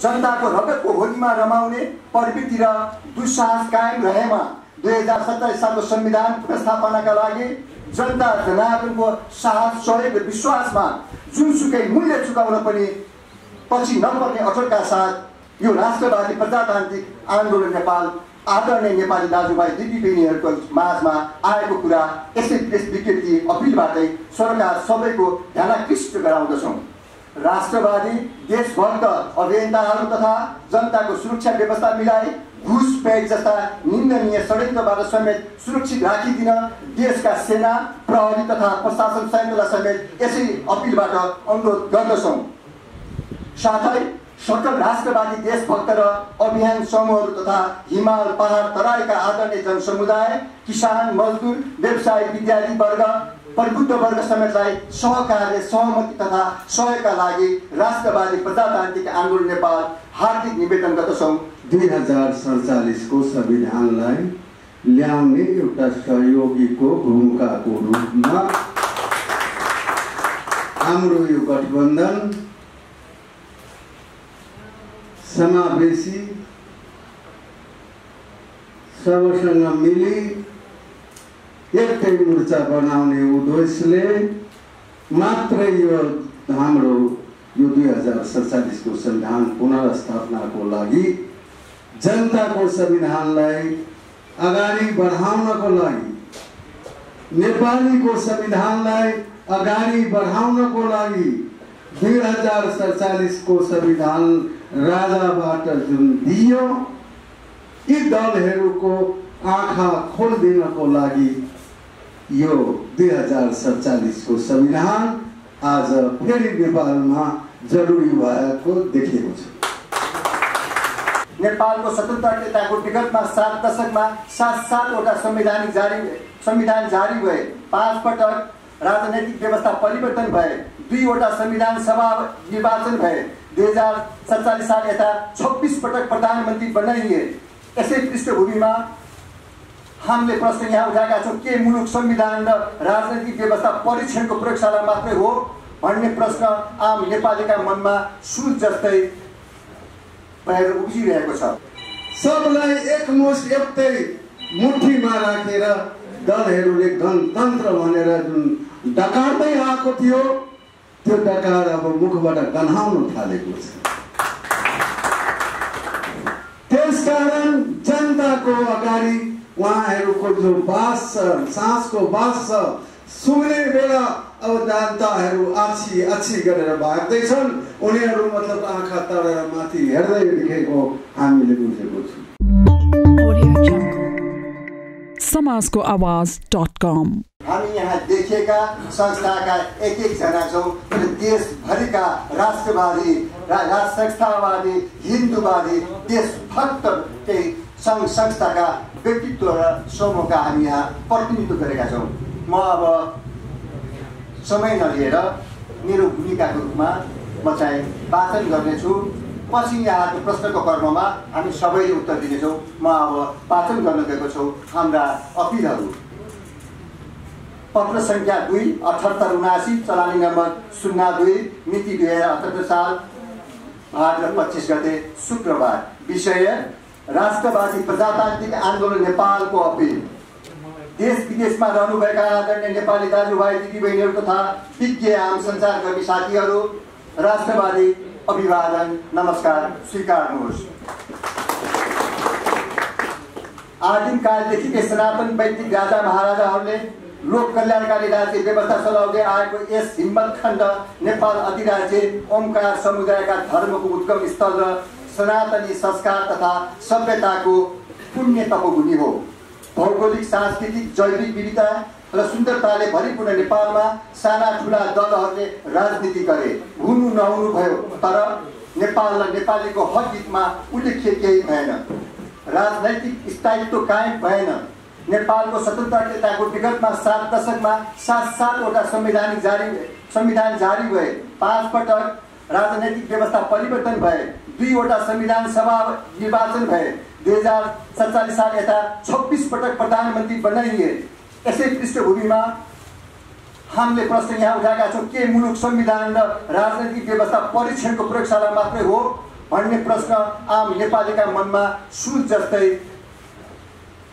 जनताको रगतको होलीमा रमाउने प्रवृत्ति र दुस्साहस कायम रहेमा 2047 सालको संविधान पुनर्स्थापनाका लागि जनता जनार्दनको साहस, सहयोग र विश्वासमा जुनसुकै मूल्य चुकाउन पनि पछि नपर्ने अटलका साथ यो राष्ट्रवादी प्रजातान्त्रिक आन्दोलन नेपाल आदरणीय नेपाली दाजुभाइ दिदीबहिनीहरूको माझमा आएको कुरा यसै प्रेस विज्ञप्ति अपिलबाटै सरकार सबैको ध्यानाकृष्ट गराउँदछौँ। राष्ट्रवादी देशभक्त अभियन्ताहरू तथा जनताको सुरक्षा व्यवस्था मिलाई घुसपैठ जस्ता निन्दनीय षड्यन्त्रबाट समेत सुरक्षित राखिदिन देशका सेना, प्रहरी तथा प्रशासन संयन्त्रलाई समेत यसै अपिलबाट अनुरोध गर्दछौँ। साथै सकल राष्ट्रवादी देशभक्त र अभियान समूहहरू तथा हिमाल, पहाड, तराईका आदरणीय जनसमुदाय, किसान, मजदुर, व्यवसायी, विद्यार्थी वर्ग, प्रबुद्ध वर्ग समेतलाई सहकार्य, सहमति तथा सहयोगका लागि राष्ट्रवादी प्रजातान्त्रिक आन्दोलन नेपाल हार्दिक निवेदन गर्दछौँ। 2047 को संविधानलाई ल्याउने एउटा सहयोगीको भूमिकाको रूपमा हाम्रो यो गठबन्धन समावेशी सबैसँग मिली एकै मोर्चा बनाउने उद्देश्यले मात्रै यो हाम्रो यो 2047 को संविधान पुनर्स्थापनाको लागि जनताको संविधानलाई अगाडि बढाउनको लागि, नेपालीको संविधानलाई अगाडि बढाउनको लागि 2047 को संविधान राजाबाट जुन दियो, यी दलहरूको आँखा खोलिदिनको लागि यो 2047 को संविधान आज फेरि नेपालमा जरुरी भएको देखिएको छ। नेपालको स्वतन्त्रताको विगतमा 7 दशकमा 7वटा संविधान जारी भए, 5 पटक राजनैतिक व्यवस्था परिवर्तन भए, 2वटा संविधान सभा निर्वाचन भए, 2047 साल यता 26 पटक प्रधानमन्त्री बनाइए। यसै पृष्ठभूमिमा हामीले प्रश्न यहाँ उठाएका छौँ, के मुलुक संविधान र राजनैतिक व्यवस्था परीक्षणको प्रयोगशाला मात्रै हो भन्ने प्रश्न आम नेपालीका मनमा सुल जस्तै भएर उब्जिरहेको छ। सबलाई एकमुष्ट एउटै मुठीमा राखेर दलहरूले गणतन्त्र भनेर जुन डकार्दै आएको थियो, त्यो डकार अब मुखबाट गन्हाउन थालेको छ। त्यसकारण जनताको अगाडि उहाँहरूको जो बास छ, सासको बास छ, सुन्ने बेला अब जनताहरू आछी गरेर भाग्दैछन्। उनीहरू मतलब आँखा तरेर माथि हेर्दै देखेको हामीले बुझेको छौँ। समाजको आवाज.com हामी यहाँ देखेका संस्थाका एक जना छौँ, तर देशभरिका राष्ट्रवादी, संस्थावादी, हिन्दूवादी, देशभक्त केही सङ्घ संस्थाका व्यक्तित्व र समूहका हामी यहाँ प्रतिनिधित्व गरेका छौँ। म अब समय नलिएर मेरो भूमिकाको रूपमा म चाहिँ वाचन गर्नेछु, पछि यहाँको प्रश्नको कर्ममा हामी सबैले उत्तर दिनेछौँ। म अब वाचन गर्न गएको छु हाम्रा अपिलहरू। पत्र संख्या 2 7879 चलानी नम्बर 02 मिति 2078 साल भाद्र 25 गते शुक्रबार। विषय राष्ट्रवादी प्रजातान्त्रिक आन्दोलन नेपालको अपिल। देश विदेशमा रहनुभएका आदरणीय नेपाली दाजुभाइ दिदीबहिनीहरू तथा विज्ञ आम सञ्चारकर्मी साथीहरू, राष्ट्रवादी अभिवादन, नमस्कार स्वीकार्नुहोस्। आदिम कालदेखि सनातन वैदिक राजा महाराजाहरूले लोक कल्याणकारी राज्य व्यवस्था चलाउँदै आएको यस हिम्मत खण्ड नेपाल अधिराज्य ओमकार समुदायका धर्मको उद्गम स्थल र सनातनी संस्कार तथा सभ्यताको पुण्य तपोभूमि हो। भौगोलिक, सांस्कृतिक, जैविक विविधता र सुन्दरताले भरिपूर्ण नेपालमा साना ठुला दलहरूले राजनीति गरे, हुनु नहुनु भयो, तर नेपाल र नेपालीको हक हितमा उल्लेख्य केही भएन। राजनैतिक स्थायित्व कायम भएन। नेपालको स्वतन्त्रताको विगतमा 7 दशकमा 7वटा संविधान जारी भए, 5 पटक राजनैतिक व्यवस्था परिवर्तन भए, 2वटा संविधान सभा निर्वाचन भए, 2047 साल यता 26 पटक प्रधानमन्त्री बनाइए। यसै पृष्ठभूमिमा हामीले प्रश्न यहाँ उठाएका छौँ, के मुलुक संविधान र राजनैतिक व्यवस्था परीक्षणको प्रयोगशाला मात्रै हो भन्ने प्रश्न आम नेपालीका मनमा सुल जस्तै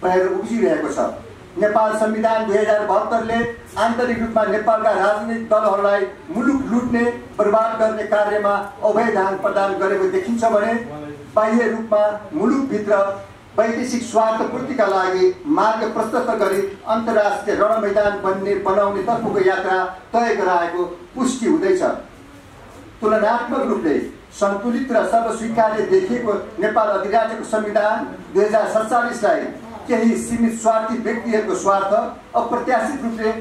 भएर उब्जिरहेको छ। नेपाल संविधान 2072ले आन्तरिक रूपमा नेपालका राजनीतिक दलहरूलाई मुलुक लुट्ने बर्बाद गर्ने कार्यमा अभय ध्यान प्रदान गरेको देखिन्छ भने बाह्य रूपमा मुलुकभित्र वैदेशिक स्वार्थ पूर्तिका लागि मार्ग प्रशस्त गरी अन्तर्राष्ट्रिय रणमैदान बनाउने तर्फको यात्रा तय गराएको पुष्टि हुँदैछ। तुलनात्मक रूपले सन्तुलित र सर्वस्वीकार्य देखिएको नेपाल अधिराज्यको संविधान 2047लाई केही सीमित स्वार्थी व्यक्तिहरूको स्वार्थ अप्रत्याशित रूपले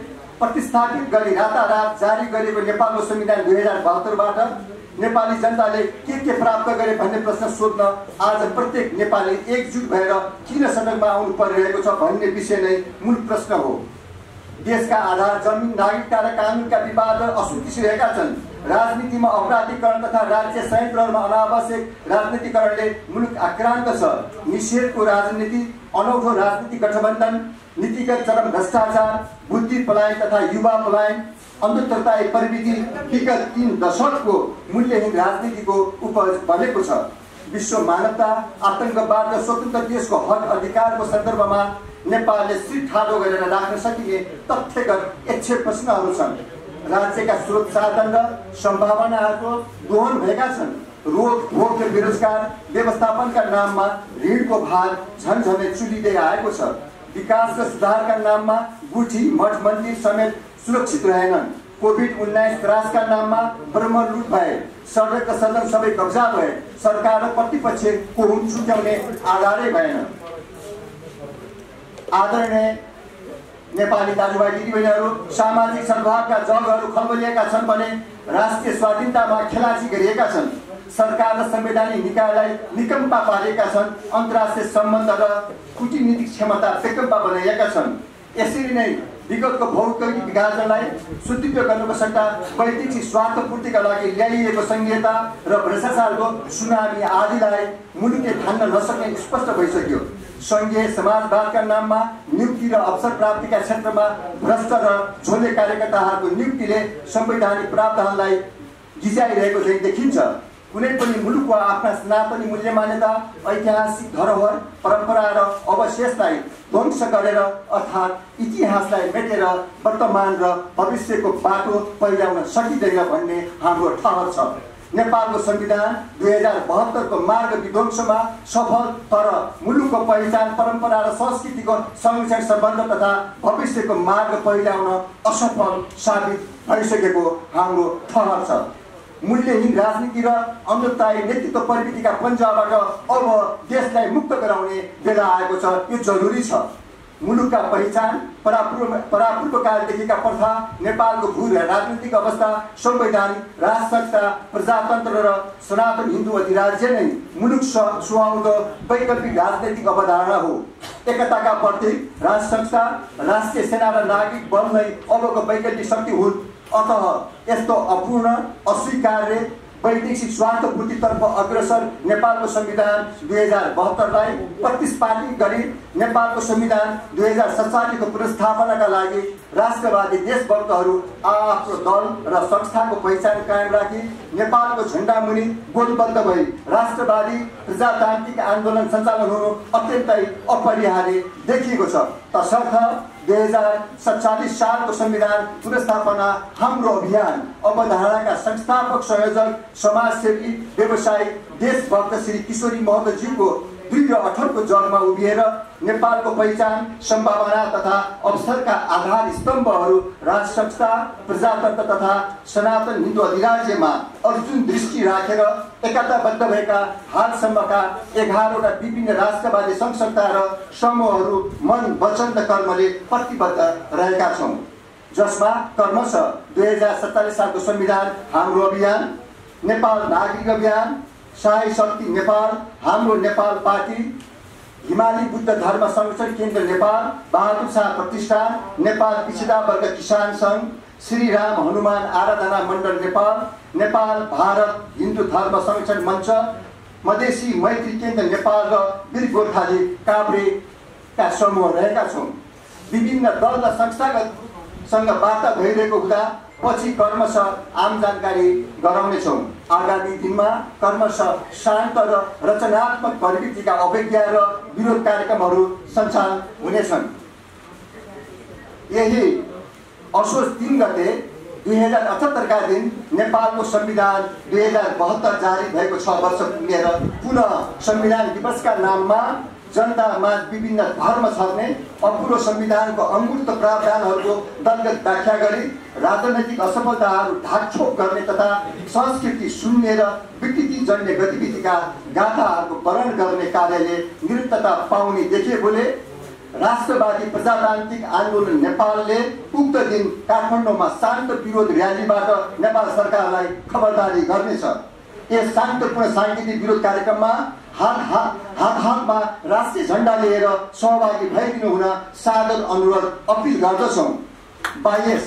प्रतिस्थापित गरी रातारात जारी गरेको नेपालको संविधान 2072बाट नेपाली जनताले के प्राप्त गरे भन्ने प्रश्न सोध्न आज प्रत्येक नेपाली एकजुट भएर किन सडकमा आउनु परिरहेको छ भन्ने विषय नै मूल प्रश्न हो। देशका आधार जमिन, नागरिकता र कानुनका विवाद असुलझिरहेका छन्। राजनीतिमा अपराधीकरण तथा राज्य संयन्त्रहरूमा अनावश्यक राजनीतिकरणले मुलुक आक्रान्त छ। निषेधको राजनीति, अनौठो राजनीतिक गठबन्धन, नीतिगत चरम भ्रष्टाचार, बुद्धि पलायन तथा युवा पलायन, अन्धोत्तरताई प्रविधि विगत 3 दशकको मूल्यहीन राजनीतिको उपज बनेको छ। विश्व मानवता, आतंकवाद र स्वतन्त्र देशको हक अधिकारको सन्दर्भमा नेपालले सिर ठाडो गरेर राख्न सकिने तथ्यगत यक्षे प्रश्नहरू छन्। राज्यका स्रोत साधन र सम्भावनाहरूको दोहन भएका छन्। रोग भोग र बेरोजगार व्यवस्थापनका नाममा ऋणको भार झन्झनै चुलिँदै आएको छ। विकास र सुधारका नाममा गुठी मठ मन्दिर समेत सुरक्षित रहेनन्। कोभिड-19 त्रासका नाममा ब्रह्म लुट भए, सडक र सदन सबै कब्जा भए, सरकार र प्रतिपक्षको हुन छुट्याउने आधारै भएन। आदरणीय नेपाली दाजुभाइ दिदीबहिनीहरू, सामाजिक सद्भावका जगहरू खलबलिएका छन् भने राष्ट्रिय स्वाधीनतामा खेलाची गरिएका छन्। सरकार र संवैधानिक निकायलाई निकम्पा पारेका छन्। अन्तर्राष्ट्रिय सम्बन्ध र कूटनीतिक क्षमता बेकम्पा बनाइएका छन्। यसरी नै विगतको भौगोलिक विभाजनलाई सुदृढ गर्नुको सट्टा वैदेशिक स्वार्थ पूर्तिका लागि ल्याइएको संहिता र भ्रष्टाचारको सुनामी आदिलाई मुलुकले ठान्न नसक्ने स्पष्ट भइसक्यो। सङ्घीय समाजवादका नाममा नियुक्ति र अवसर प्राप्तिका क्षेत्रमा भ्रष्ट र झोले कार्यकर्ताहरूको नियुक्तिले संवैधानिक प्रावधानलाई गिजाइरहेको चाहिँ देखिन्छ। कुनै पनि मुलुकको आफ्ना सनातनी मूल्य मान्यता, ऐतिहासिक धरोहर, परम्परा र अवशेषलाई ध्वंस गरेर अर्थात् इतिहासलाई मेटेर वर्तमान र भविष्यको बाटो पहिल्याउन सकिँदैन भन्ने हाम्रो ठहर छ। नेपालको संविधान 2072को मार्ग विध्वंसमा सफल, तर मुलुकको पहिचान, परम्परा र संस्कृतिको संरक्षण सम्बन्ध तथा भविष्यको मार्ग पहिल्याउन असफल साबित भइसकेको हाम्रो ठहर छ। मूल्यहीन राजनीति र अन्धताई नेतृत्व प्रवृत्तिका पन्जाबाट अब देशलाई मुक्त गराउने बेला आएको छ। यो जरुरी छ। मुलुकका पहिचान, परापूर्वकालदेखिका प्रथा, नेपालको भू राजनीतिक अवस्था, संवैधानिक राजसंस्था, प्रजातन्त्र र सनातन हिन्दू अधिराज्य नै मुलुक सुहाउँदो वैकल्पिक राजनैतिक अवधारणा हो। एकताका प्रतीक राजसंस्था, राष्ट्रिय सेना र नागरिक बल नै अबको वैकल्पिक शक्ति हुन्। अतः यस्तो अपूर्ण, अस्वीकार्य वैदेशिक स्वार्थ पूर्तितर्फ अग्रसर नेपालको संविधान 2072लाई प्रतिस्थापित गरी नेपालको संविधान 2047को पुनर्स्थापनाका लागि राष्ट्रवादी देशभक्तहरू आफ्नो दल र संस्थाको पहिचान कायम राखी नेपालको झण्डा मुनि गोलबद्ध भई राष्ट्रवादी प्रजातान्त्रिक आन्दोलन सञ्चालन हुनु अत्यन्तै अपरिहार्य देखिएको छ। तसर्थ 2047 सालको संविधान पुनर्स्थापना हाम्रो अभियान अवधारणाका संस्थापक संयोजक, समाजसेवी, व्यवसायी, देशभक्त श्री किशोरी महतोज्यूको दृढ अठरको जगमा उभिएर नेपालको पहिचान, सम्भावना तथा अवसरका आधार स्तम्भहरू राजसंस्था, प्रजातन्त्र तथा सनातन हिन्दू अधिराज्यमा अर्जुन दृष्टि राखेर एकताबद्ध भएका हालसम्मका 11वटा विभिन्न राष्ट्रवादी संस्था र समूहहरू मन, वचन र कर्मले प्रतिबद्ध रहेका छौँ, जसमा क्रमशः 2047 सालको संविधान हाम्रो अभियान, नेपाल नागरिक अभियान, शाही शक्ति नेपाल, हाम्रो नेपाल पार्टी, हिमाली बुद्ध धर्म संरक्षण केन्द्र नेपाल, बहादुर शाह प्रतिष्ठान, नेपाल पिछड़ा वर्ग किसान संघ, श्री राम हनुमान आराधना मण्डल नेपाल, नेपाल भारत हिन्दू धर्म संरक्षण मञ्च, मधेसी मैत्री केन्द्र नेपाल र वीर गोर्खाली काभ्रेका समूह रहेका छौँ। विभिन्न दल र संस्थागतसँग वार्ता भइरहेको हुँदा पछि क्रमशः आम जानकारी गराउनेछौँ। आगामी दिनमा क्रमशः शान्त र रचनात्मक प्रवृत्तिका अभिज्ञा र विरोध कार्यक्रमहरू सञ्चालन हुनेछन्। यही असोज 3 गते 2078 का दिन नेपालको संविधान 2072 जारी भएको 6 वर्ष पुगेर पुनः संविधान दिवसका नाममा जनतामा विभिन्न धर्म छर्ने अपुरो संविधानको अमूर्त प्रावधानहरूको दलगत व्याख्या गरी राजनैतिक असफलताहरू ढाकछोप गर्ने तथा संस्कृति शून्य र विकृतिजन्य गतिविधिका गाथाहरूको वर्णन गर्ने कार्यले निरन्तरता पाउने देखिएकोले राष्ट्रवादी प्रजातान्त्रिक आन्दोलन नेपालले उक्त दिन काठमाडौँमा शान्त विरोध र्यालीबाट नेपाल सरकारलाई खबरदारी गर्नेछ। यस शान्तपूर्ण सांगीतिक विरोध कार्यक्रममा हातमा राष्ट्रिय झण्डा लिएर सहभागी भइदिनु हुन सादर अनुरोध अपिल गर्दछौँ। बाह्य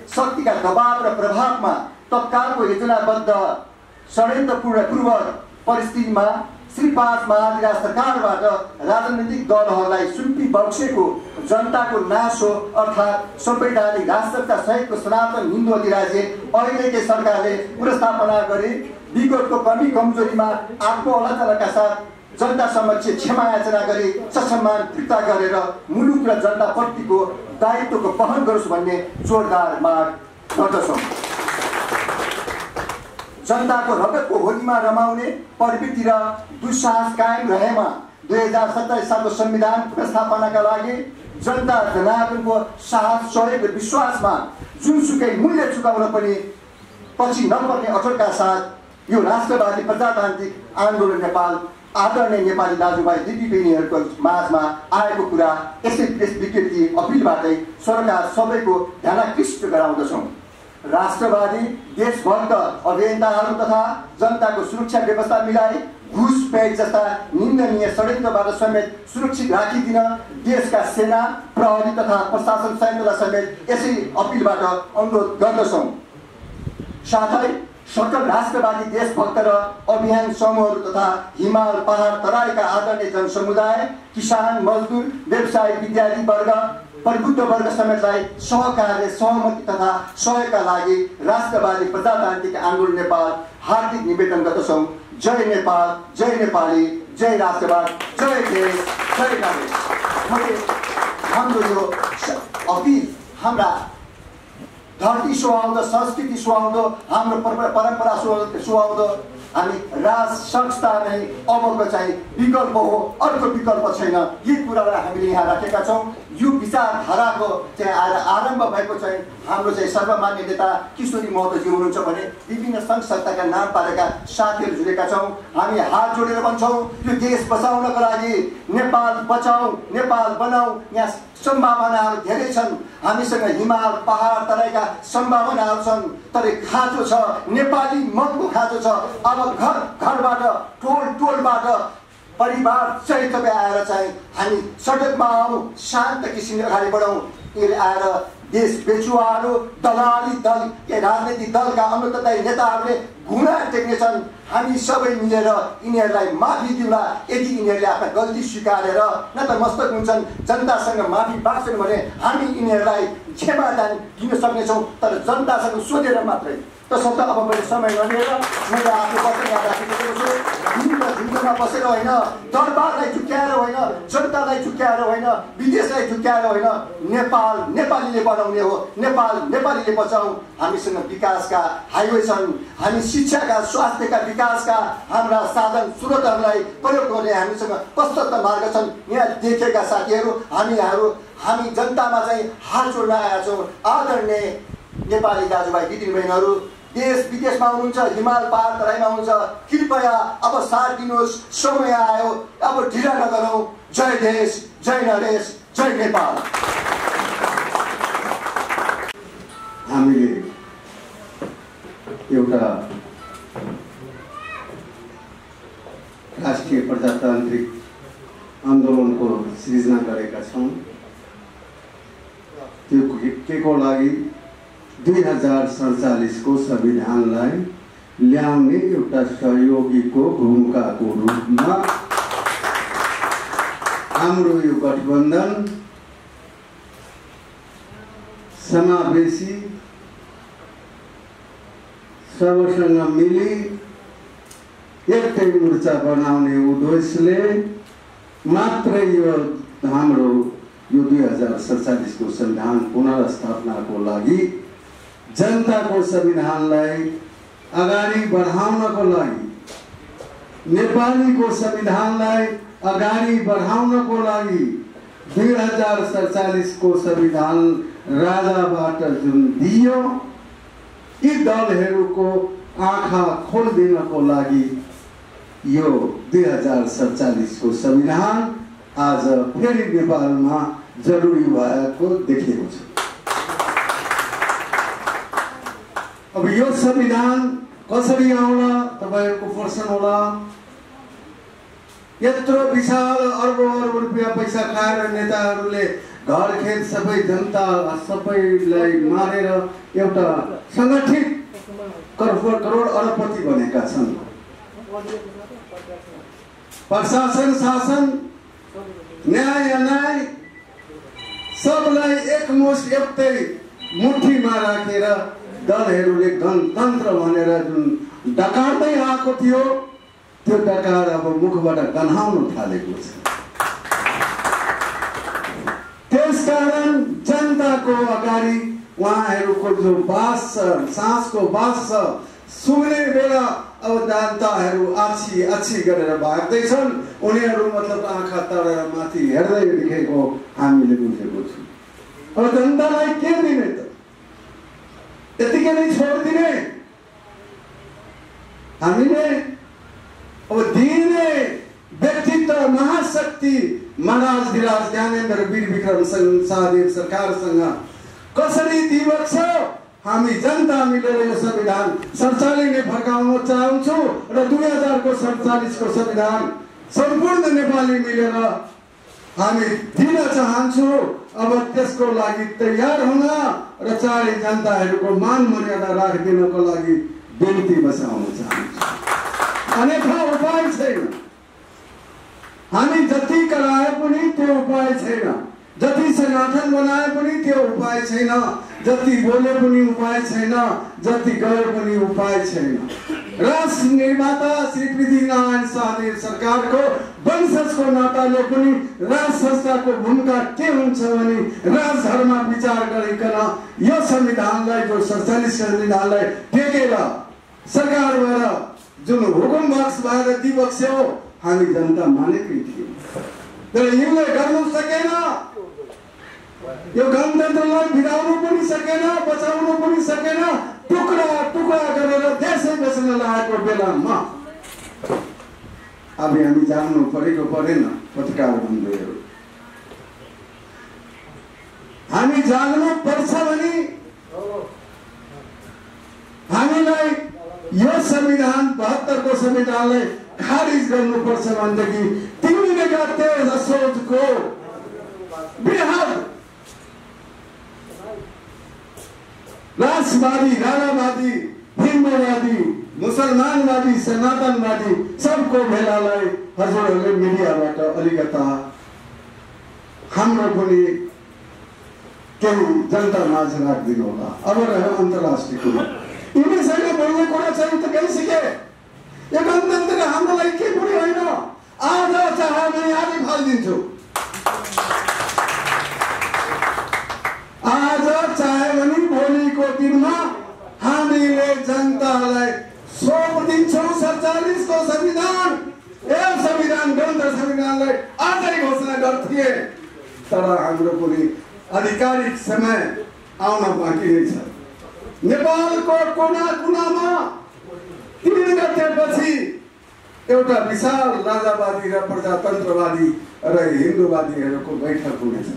शक्तिका दबाव र प्रभावमा तत्कालको योजनाबद्ध षड्यन्त्रपूर्ण पूर्व परिस्थितिमा श्री 5 महाधिराज सरकारबाट राजनैतिक दलहरूलाई सुम्पी बक्सेको जनताको नासो अर्थात् संवैधानिक राष्ट्रका सहितको सनातन हिन्दू अधिराज्य अहिलेकै सरकारले पुनर्स्थापना गरी विगतको कमी कमजोरीमा आत्मअलोचनाका साथ जनता समक्ष क्षमा याचना गरी ससम्मान फिर्ता गरेर मुलुक र जनताप्रतिको दायित्वको वहन गरोस् भन्ने जोरदार माग गर्दछौँ। जनताको रगतको होलीमा रमाउने प्रवृत्ति र दुस्साहस कायम रहेमा 2027 सालको संविधान पुनर्स्थापनाका लागि जनता जनार्दनको साहस सहयोग र विश्वासमा जुनसुकै मूल्य चुकाउन पनि पछि नपर्ने अटलका साथ यो राष्ट्रवादी प्रजातान्त्रिक आन्दोलन नेपाल आदरणीय नेपाली दाजुभाइ दिदीबहिनीहरूको माझमा आएको कुरा यसै प्रेस विज्ञप्ति अपिलबाटै सरकार सबैको ध्यानाकृष्ट गराउँदछौँ। राष्ट्रवादी देशभक्त अभियन्ताहरू तथा जनताको सुरक्षा व्यवस्था मिलाई घुसपैठ जस्ता निन्दनीय षड्यन्त्रबाट समेत सुरक्षित राखिदिन देशका सेना प्रहरी तथा प्रशासन संयन्त्रलाई समेत यसै अपिलबाट अनुरोध गर्दछौँ। साथै सकल राष्ट्रवादी देशभक्त र अभियान समूहहरू तथा हिमाल पहाड तराईका आदरणीय जनसमुदाय किसान मजदुर व्यवसायी विद्यार्थी वर्ग प्रबुद्ध वर्ग समेतलाई सहकार्य सहमति तथा सहयोगका लागि राष्ट्रवादी प्रजातान्त्रिक आन्दोलन नेपाल हार्दिक निवेदन गर्दछौँ। जय नेपाल, जय नेपाली, जय राष्ट्रवाद, जय देश, जय नागरिक। हाम्रो यो अपिल हाम्रा धरती सुहाउँदो, संस्कृति सुहाउँदो, हाम्रो परम्परा सुहाउँदो, हामी राज संस्था नै अबको चाहिँ विकल्प हो, अर्को विकल्प छैन। यी कुरालाई हामीले यहाँ राखेका छौँ। यो विचारधाराको चाहिँ आरम्भ भएको चाहिँ हाम्रो चाहिँ सर्वमान्य नेता किशोरी महतोजी हुनुहुन्छ भने विभिन्न सङ्घ संस्थाका नाम पारेका साथीहरू जुडेका छौँ। हामी हात जोडेर भन्छौँ यो देश बचाउनको लागि नेपाल बचाऊ, नेपाल बनाऊ। यहाँ सम्भावनाहरू धेरै छन्। हामीसँग हिमाल पहाड तराईका सम्भावनाहरू छन्, तर खाँचो छ, नेपाली मनको खाँचो छ। अब घरबाट टोलबाट परिवार सहित तपाईँ आएर चाहिँ हामी सडकमा आउँ, शान्त किसिमले अगाडि बढौँ। यसले आएर देश बेचुवाहरू, दलाली दल, राजनैतिक दलका अनुत्तरदायी नेताहरूले घुँडा टेक्नेछन्। हामी सबै मिलेर यिनीहरूलाई माफी दिउँला। यदि यिनीहरूले आफ्ना गल्ती स्वीकारेर न त मस्तक हुन्छन्, जनतासँग माफी माग्छन् भने हामी यिनीहरूलाई क्षमादान दिन सक्नेछौँ, तर जनतासँग सोधेर मात्रै। तसर्थ अब मैले समय नलिएर मैले आफू बसेर यहाँ राखिसकेको छु। झुन्डमा बसेर होइन, दरबारलाई झुक्क्याएर होइन, जनतालाई झुक्क्याएर होइन, विदेशलाई झुक्क्याएर होइन, नेपाल नेपालीले बनाउने हो, नेपाल नेपालीले बचाउँ। हामीसँग विकासका हाइवे छन्, हामी शिक्षाका स्वास्थ्यका विकासका हाम्रा साधन स्रोतहरूलाई प्रयोग गर्ने हामीसँग प्रशस्त मार्ग छन्। यहाँ देखेका साथीहरू हामी जनतामा चाहिँ हात जोड्न आएका छौँ। आदरणीय नेपाली दाजुभाइ दिदीबहिनीहरू देश विदेशमा हुनुहुन्छ, हिमाल पहाड तराईमा हुनुहुन्छ, कृपया अब साथ दिनुहोस्। समय आयो, अब ढिला नगरौँ। जय देश, जय नरेश, जय नेपाल। हामीले एउटा राष्ट्रिय प्रजातान्त्रिक आन्दोलनको सृजना गरेका छौँ। त्यो के को लागि 2047 को संविधानलाई ल्याउने एउटा सहयोगीको भूमिकाको रूपमा हाम्रो यो गठबन्धन समावेशी सबसँग मिली एकै मोर्चा बनाउने उद्देश्यले मात्रै यो हाम्रो यो 2047 को संविधान पुनर्स्थापनाको लागि जनताको संविधानलाई अगाडि बढाउनको लागि नेपालीको संविधानलाई अगाडि बढाउनको लागि 2047 को संविधान राजाबाट जुन दियो यी दलहरूको आँखा खोलिदिनको लागि यो 2047 को संविधान आज फेरि नेपालमा जरुरी भएको देखिएको छ। अब यो संविधान कसरी आउला तपाईहरुको प्रश्न होला। यत्रो विशाल अर्बौं रुपैयाँ पैसा खाएर नेताहरूले घर खेत सबै जनता सबैलाई मारेर एउटा संगठित करोड अरबपति बनेका छन्। प्रशासन शासन न्याय अन्याय सबलाई एकमुष्ट एउटै मुठीमा राखेर दलहरूले गणतन्त्र भनेर जुन डकार्दै आएको थियो त्यो डकार अब मुखबाट गन्हाउन थालेको छ। त्यसकारण जनताको अगाडि उहाँहरूको जो बास छ सासको बास छ सुन्ने बेला अब जनताहरू आछी गरेर भाग्दैछन्। उनीहरू मतलब आँखा तरेर माथि हेर्दै देखेको हामीले बुझेको छु। अब जनतालाई के दिने त यतिकै नै छोडिदिने हामीले अब दिने व्यक्तित्व महाशक्ति महाराज धीराज ज्ञानेन्द्र वीर विक्रम शाहदेव सरकारसँग कसरी दिवक्ष हामी जनता मिलेर यो संविधान 47 ने फर्काउन चाहन्छु र 2047 को संविधान सम्पूर्ण नेपाली मिलेर हामी दिन चाहन्छु। अब त्यसको लागि तयार हुन र चारै जनताहरूको मान मर्यादा राखिदिनको लागि बिन्ती बसाउन चाहन्छु। अन्यथा उपाय छैन। हामी जति कराए पनि त्यो उपाय छैन, जति संगठन बनाए पनि त्यो उपाय छैन, जति बोले पनि उपाय छैन, जति गरे पनि उपाय छैन। राष्ट्र निर्माता श्री पृथ्वीनारायण शाहदेव सरकारको वंशजको नाताले पनि राज संस्थाको भूमिका के हुन्छ भने राजधर्ममा विचार गरिकन यो संविधानलाई जो 47 संविधानलाई टेकेर सरकारबाट जुन हुकुम बक्स भएर दिबक्स्यो हामी जनता मानेकै थियौँ। तर यसले गर्न सकेन। यो गणतन्त्रलाई बिराउनु पनि सकेन, बचाउनु पनि सकेन। टुक्रा टुक्रा गरेर देशै बेच्न लागेको बेलामा अब हामी जान्नु परेको परेन। पत्रकार बन्धुहरू हामी जान्नु पर्छ भने हामीलाई यो संविधान 72 को संविधानलाई खारिज गर्नुपर्छ भनेदेखि 3 गते असोजको बृहत राष्ट्रवादी राणावादी हिन्दूवादी मुसलमानवादी सनातनवादी सबको भेलालाई हजुरहरूले मिडियाबाट अलिकता हाम्रो पनि केही जनता माझ राखिदिनु होला। अब रह्यो अन्तर्राष्ट्रिय कुरा यिनीसँग बोल्ने कुरा चाहिँ त केही सिके। यो गणतन्त्र हाम्रो लागि के पनि होइन। आज चाहे म यहाँले फालिदिन्छु, आज चाहे भने भोलिको दिनमा हामीले जनतालाई सौंपिदिन्छौँ 47 को संविधान। यो संविधान ग्रन्थ संविधानलाई आजै घोषणा गर्थे। तर हाम्रो पनि आधिकारिक समय आउन बाँकी नै छ। नेपालको कुना कुनामा 3 गतेपछि एउटा विशाल राजावादी र प्रजातन्त्रवादी र हिन्दूवादीहरूको बैठक हुनेछ।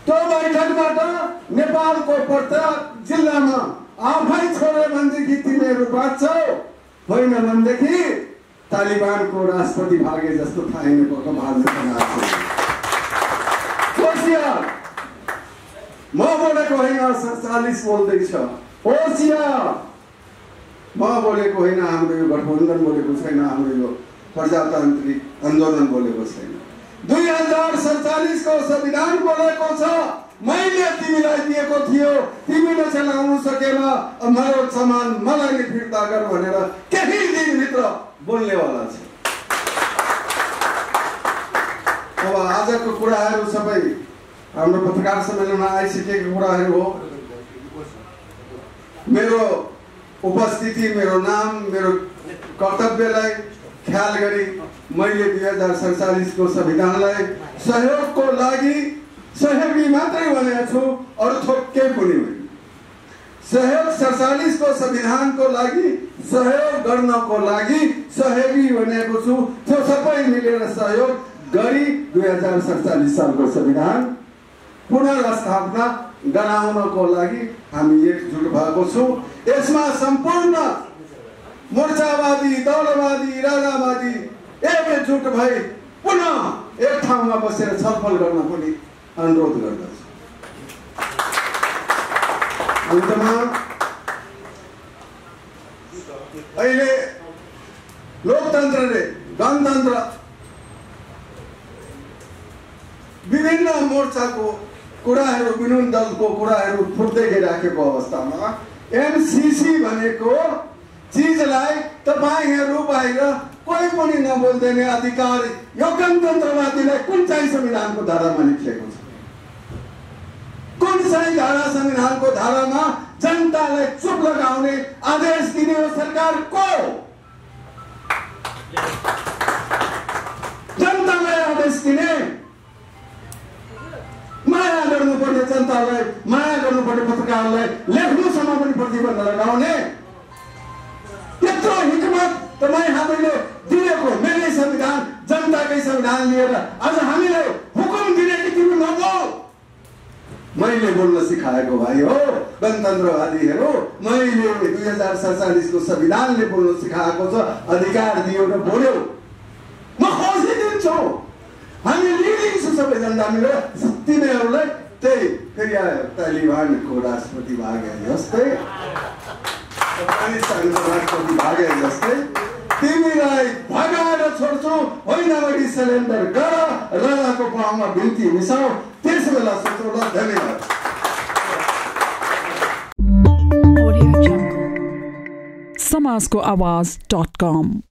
त्यो बैठकबाट नेपालको प्रत्येक जिल्लामा आफै छोड्यो भनेदेखि तिमीहरू बाँच्छौ, होइन भनेदेखि तालिबानको राष्ट्रपति भागे जस्तो थाहै नपाएको भाग्न बनाएको होशियार। म बोलेको होइन 47 बोल्दैछ। होशियार म बोलेको होइन, हाम्रो यो गठबन्धन बोलेको छैन, हाम्रो यो प्रजातान्त्रिक आन्दोलन बोलेको छैन। 2047 को संविधान बोलेको छ मैले तिमीलाई दिएको थियो, तिमीले चलाउन सकेन, मेरो सामान मलाई नै फिर्ता गर भनेर केही दिनभित्र बोल्नेवाला छ। अब आजको कुराहरू सबै हाम्रो पत्रकार सम्मेलनमा आइसकेको कुराहरू हो। मेरो उपस्थिति, मेरो नाम, मेरो कर्तव्यलाई ख्याल गरी मैले 2047 को संविधानलाई सहयोगको लागि सहयोगी मात्रै भनेको छु, अरू थोक केही पनि होइन। सहयोग 47 को संविधानको लागि सहयोग गर्नको लागि सहयोगी भनेको छु। त्यो सबै मिलेर सहयोग गरी 2047 सालको संविधान पुनर्स्थापना गराउनको लागि हामी एकजुट भएको छौँ। यसमा सम्पूर्ण मोर्चावादी, दलवादी, राजावादी एकजुट भई पुनः एक ठाउँमा बसेर छलफल गर्न पनि अनुरोध गर्दछु। अन्तमा अहिले लोकतन्त्रले, गणतन्त्र विभिन्न मोर्चाको कुराहरू, विभिन्न दलको कुराहरू फुट्दै गइराखेको अवस्थामा एमसीसी भनेको चीजलाई तपाईहरु बाहिर कोही पनि नबोल्दैन अधिकार यो गणतन्त्रवादीलाई कुन चाहिँ संविधानको धारामा लेखिएको छ? कुन चाहिँ धारा संविधानको धारामा जनतालाई चुप लगाउने आदेश दिने हो सरकार को? जनतालाई आदेश दिने, माया गर्नुपर्ने जनतालाई, माया गर्नुपर्ने पत्रकारलाई लेख्नुसम्म पनि प्रतिबन्ध लगाउने यत्रो हिक्मत तपाई हामीले दिएको मेरै संविधान, जनताकै संविधान लिएर आज हामीलाई हुकुम दिने कि तिमी नबोल। मैले बोल्न सिकाएको भाइ हो गणतन्त्रवादीहरू, मैले 2047 को संविधानले बोल्न सिकाएको छ, अधिकार दियो र बोल्यो। म खुसी दिन्छु, हामी लिदिन्छु सबैजना मिलेर तिमीहरूलाई। त्यही फेरि आयो तालिबानको राष्ट्रपति भागे जस्तै, अफगानिस्तानको राष्ट्रपति भागे जस्तै तिमीलाई भगाएर छोड्छु, होइन बढी सरेन्डर गर, राजाको पाउमा बिन्ती मिसाऊ, त्यस बेला सोचौँला। धन्यवाद। समाजको आवाज.com